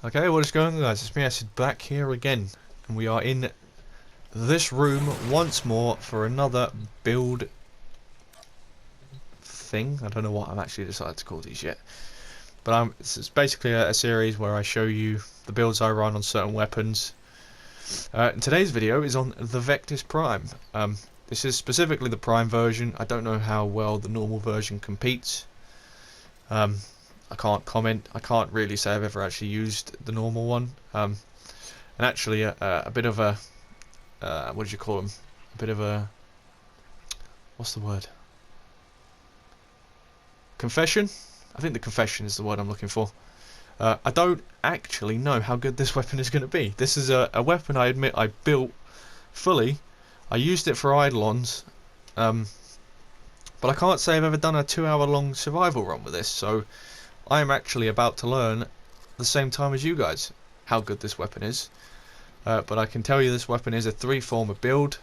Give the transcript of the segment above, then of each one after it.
Okay, what is going on, guys? It's me, Acid, back here again, and we are in this room once more for another build thing. I don't know what I've actually decided to call these yet, but it's basically a series where I show you the builds I run on certain weapons. And today's video is on the Vectis Prime. This is specifically the Prime version. I don't know how well the normal version competes. I can't comment. I can't really say I've ever actually used the normal one. And actually, a bit of a what do you call them? A bit of a, what's the word? Confession? I think the confession is the word I'm looking for. I don't actually know how good this weapon is going to be. This is a weapon I admit I built fully. I used it for Eidolons, but I can't say I've ever done a 2-hour-long survival run with this. So I am actually about to learn at the same time as you guys how good this weapon is. But I can tell you this weapon is a 3-former build.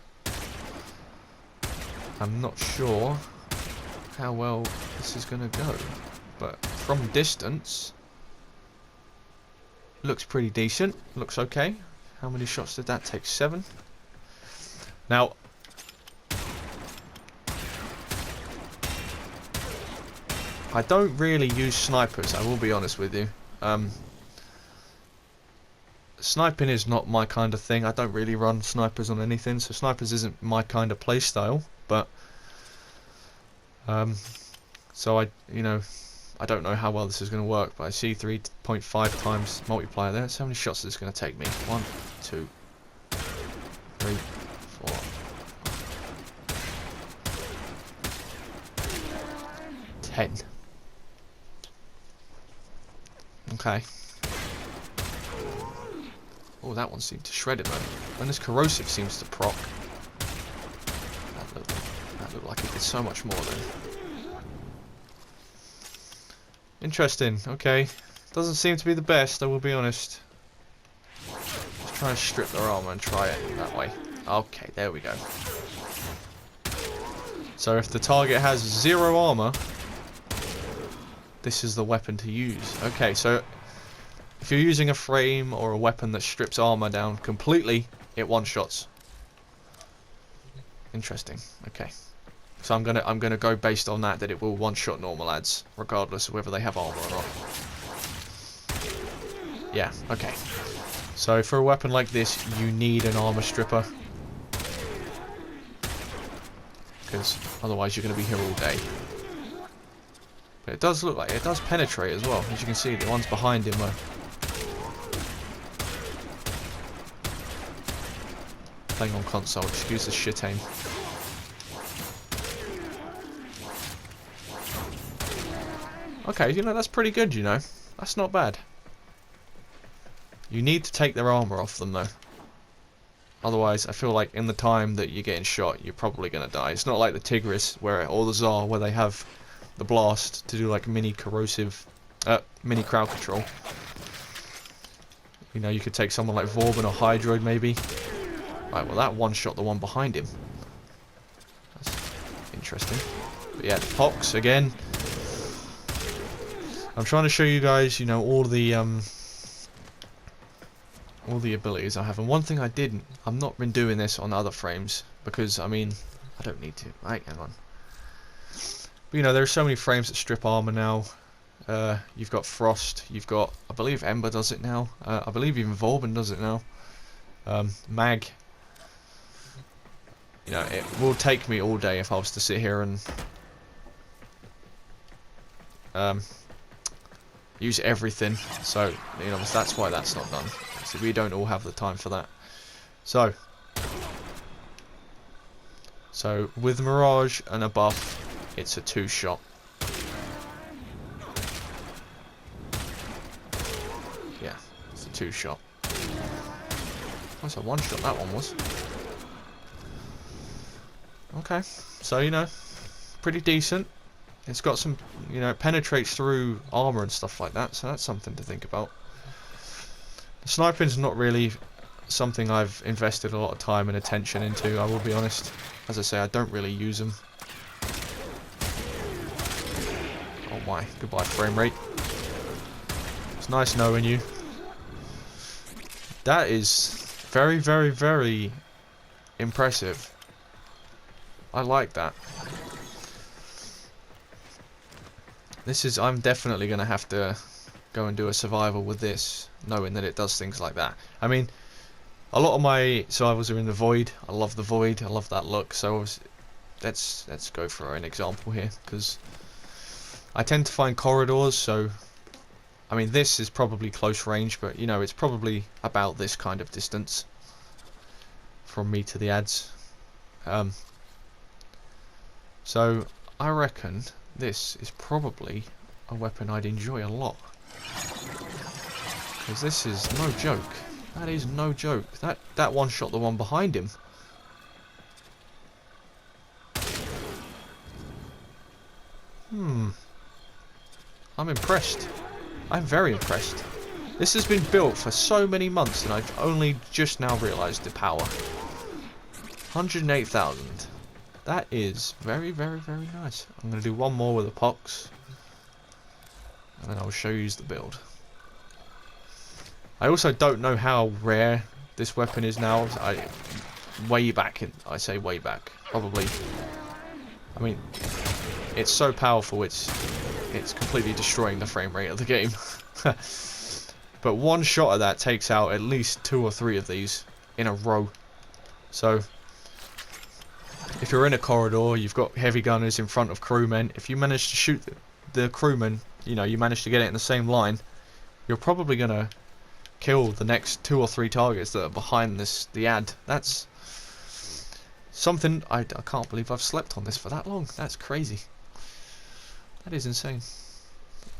I'm not sure how well this is going to go, but from distance looks pretty decent. Looks okay. How many shots did that take? 7. Now, I don't really use snipers, I will be honest with you. Sniping is not my kind of thing. I don't really run snipers on anything, so snipers isn't my kind of playstyle. But so I don't know how well this is going to work, but I see 3.5 times multiplier there. So how many shots is this going to take me? 1, 2, 3, 4. Okay. Oh, that one seemed to shred it though. When this corrosive seems to proc, that looked like it did so much more then. Interesting. Okay. Doesn't seem to be the best, I will be honest. Let's try and strip their armor and try it that way. Okay, there we go. So if the target has 0 armor, this is the weapon to use. Okay, so if you're using a frame or a weapon that strips armor down completely, it one-shots. Interesting. Okay, so I'm gonna go based on that it will one-shot normal adds, regardless of whether they have armor or not. Yeah. Okay. So for a weapon like this, you need an armor stripper, because otherwise you're gonna be here all day. But it does look like it does penetrate as well. As you can see, the ones behind him are playing on console. Excuse the shit aim. Okay, that's pretty good, That's not bad. You need to take their armor off them, though. Otherwise, I feel like in the time that you're getting shot, you're probably going to die. It's not like the Tigris, or the Tsar, where they have the blast to do like mini corrosive, mini crowd control. You could take someone like Vauban or Hydroid maybe. Right, well that one-shot the one behind him. That's interesting. But yeah, the Pox again. I'm trying to show you guys, all the abilities I have. And one thing I've not been doing this on other frames because I don't need to. Right, hang on. But there are so many frames that strip armor now. You've got Frost, you've got, I believe Ember does it now. I believe even Vauban does it now. Mag. It will take me all day if I was to sit here and use everything. So, that's why that's not done. So we don't all have the time for that. So with Mirage and a buff, it's a 2-shot. Yeah, it's a 2-shot. Oh, it's a 1-shot that one was. Okay, so pretty decent. It's got some, it penetrates through armor and stuff like that, so that's something to think about. The sniping's not really something I've invested a lot of time and attention into, I will be honest. As I say, I don't really use them. Oh my, goodbye frame rate. It's nice knowing you. That is very, very, very impressive. I like that. This is, I'm definitely going to have to go and do a survival with this, knowing that it does things like that. I mean, a lot of my survivals are in the void. I love the void. I love that look. So let's go for an example here, because I tend to find corridors. So I mean, this is probably close range, but you know, it's probably about this kind of distance from me to the ads. So I reckon this is probably a weapon I'd enjoy a lot, because this is no joke. That is no joke. That one shot the one behind him. I'm impressed. I'm very impressed. This has been built for so many months and I've only just now realised the power. 108,000. That is very, very, very nice. I'm going to do one more with a pox, and then I'll show you the build. I also don't know how rare this weapon is now. Way back, I say way back, probably. I mean, it's so powerful, it's completely destroying the frame rate of the game. But one shot of that takes out at least 2 or 3 of these in a row. So if you're in a corridor, you've got heavy gunners in front of crewmen. If you manage to shoot the crewman, you know, you manage to get it in the same line, you're probably gonna kill the next 2 or 3 targets that are behind the ad. That's something I can't believe I've slept on this for that long. That's crazy. That is insane.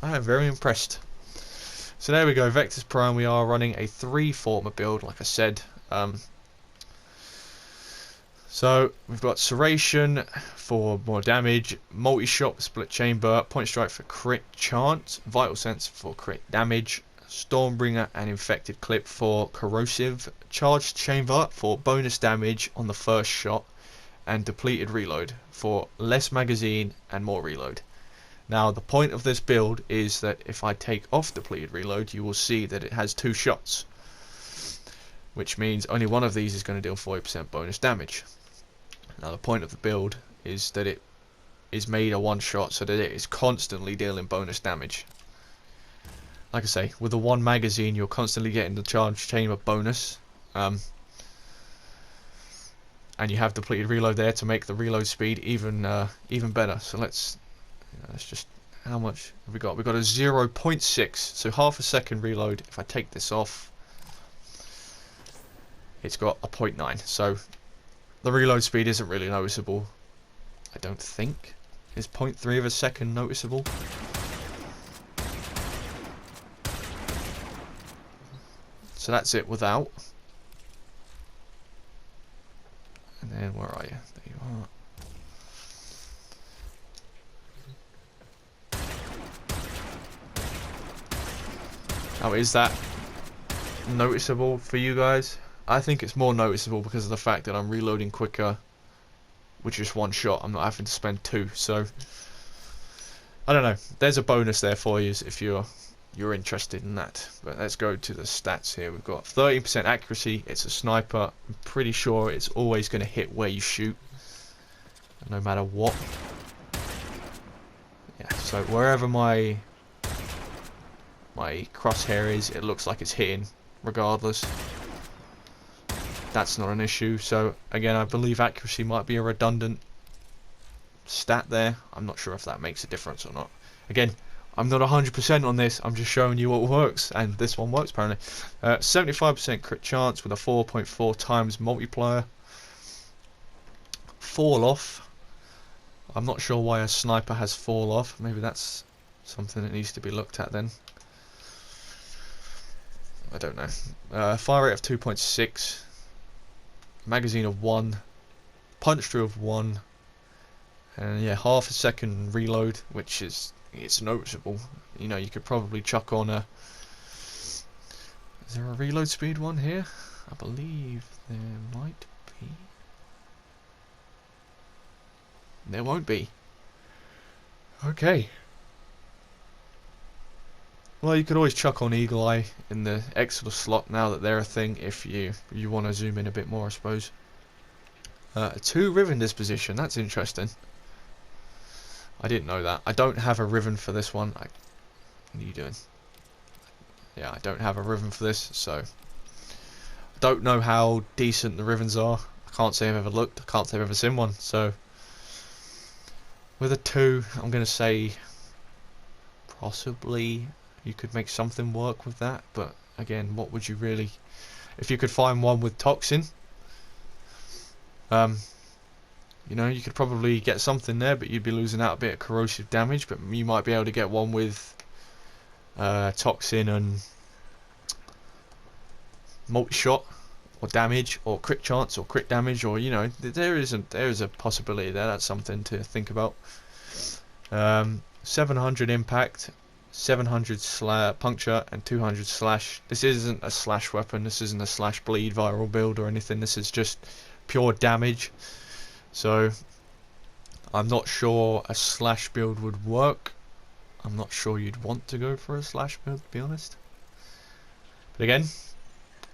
I am very impressed. So there we go, Vectis Prime. We are running a 3-former build, like I said. So we've got Serration for more damage, multi-shot split chamber, point strike for crit chance, vital sense for crit damage, Stormbringer and infected clip for corrosive, charged chamber for bonus damage on the first shot, and depleted reload for less magazine and more reload. Now the point of this build is that if I take off depleted reload, you will see that it has 2 shots, which means only one of these is going to deal 40% bonus damage. Now the point of the build is that it is made a 1 shot so that it is constantly dealing bonus damage. Like I say, with the 1 magazine you're constantly getting the charge chamber bonus, and you have depleted reload there to make the reload speed even better. So let's just, how much have we got? We've got a 0.6, so half a second reload. If I take this off, it's got a 0.9, so the reload speed isn't really noticeable, I don't think. Is 0.3 of a second noticeable? So that's it without. And then where are you? There you are. Now, is that noticeable for you guys? I think it's more noticeable because of the fact that I'm reloading quicker with just 1 shot. I'm not having to spend 2. So I don't know. There's a bonus there for you if you're interested in that. But let's go to the stats here. We've got 13% accuracy. It's a sniper. I'm pretty sure it's always going to hit where you shoot, no matter what. Yeah. So wherever my crosshair is, it looks like it's hitting regardless. That's not an issue. So again, I believe accuracy might be a redundant stat there. I'm not sure if that makes a difference or not. Again, I'm not 100% on this. I'm just showing you what works, and this one works apparently. 75% crit chance with a 4.4 times multiplier. Fall off. I'm not sure why a sniper has fall off. Maybe that's something that needs to be looked at then. I don't know. Fire rate of 2.6, magazine of 1, punch through of 1, and yeah, half a second reload, which is, it's noticeable. You know, you could probably chuck on a. Is there a reload speed one here? I believe there might be. There won't be. Okay. Well, you could always chuck on Eagle Eye in the Exodus slot now that they're a thing, if you want to zoom in a bit more, I suppose. 2 Riven disposition, that's interesting. I didn't know that. I don't have a Riven for this one. What are you doing? Yeah, I don't have a Riven for this, so I don't know how decent the Rivens are. I can't say I've ever looked. I can't say I've ever seen one. So with a 2, I'm going to say possibly you could make something work with that. But again, what would you really... If you could find one with Toxin, you know, you could probably get something there, but you'd be losing out a bit of corrosive damage. But you might be able to get one with Toxin and multi-shot, or damage, or crit chance, or crit damage, or, you know, there is a possibility there. That's something to think about. 700 impact, 700 puncture, and 200 slash. This isn't a slash weapon. This isn't a slash bleed viral build or anything. This is just pure damage. So I'm not sure a slash build would work. I'm not sure you'd want to go for a slash build, to be honest. But again,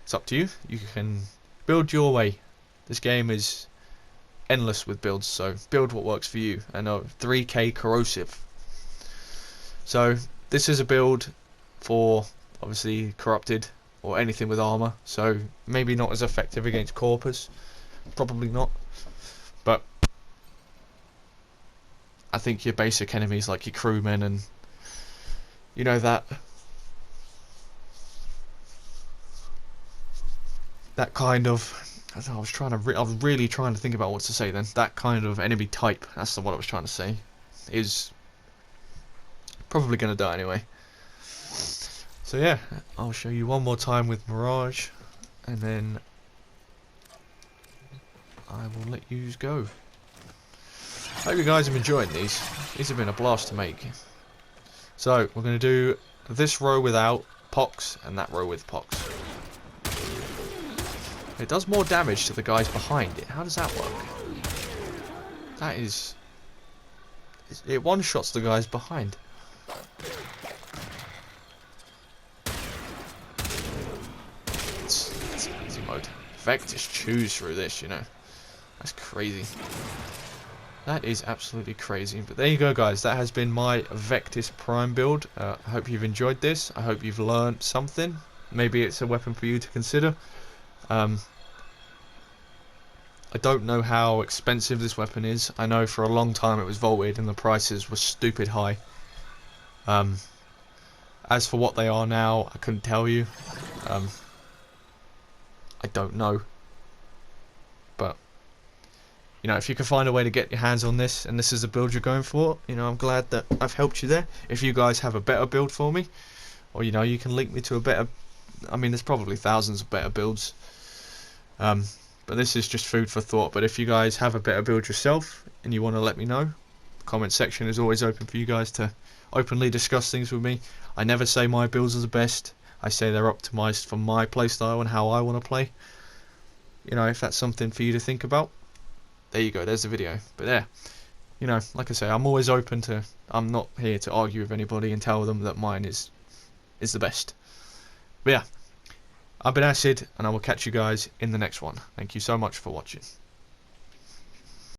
it's up to you. You can build your way. This game is endless with builds, so build what works for you. And 3k corrosive. So this is a build for obviously corrupted or anything with armor. So maybe not as effective against Corpus. Probably not. But I think your basic enemies like your crewmen and, you know, that kind of, I don't know, I was really trying to think about what to say then. That kind of enemy type, that's what I was trying to say, is probably going to die anyway. So yeah, I'll show you one more time with Mirage, and then I will let you go. Hope you guys have enjoyed these. These have been a blast to make. So we're going to do this row without Pox and that row with Pox. It does more damage to the guys behind it. How does that work? That is... It one-shots the guys behind. It's easy mode. Vectis chews through this, you know. That's crazy. That is absolutely crazy. But there you go, guys. That has been my Vectis Prime build. I hope you've enjoyed this. I hope you've learned something. Maybe it's a weapon for you to consider. I don't know how expensive this weapon is. I know for a long time it was vaulted and the prices were stupid high. As for what they are now, I couldn't tell you. I don't know. But, you know, if you can find a way to get your hands on this, and this is the build you're going for, you know, I'm glad that I've helped you there. If you guys have a better build for me, or, you know, you can link me to a better... I mean, there's probably thousands of better builds. But this is just food for thought. But if you guys have a better build yourself, and you want to let me know, the comment section is always open for you guys to openly discuss things with me. I never say my builds are the best. I say they're optimized for my playstyle and how I want to play. You know, if that's something for you to think about, there you go, there's the video. But there, you know, like I say, I'm always open to... I'm not here to argue with anybody and tell them that mine is the best. But yeah, I've been Acid, and I will catch you guys in the next one. Thank you so much for watching.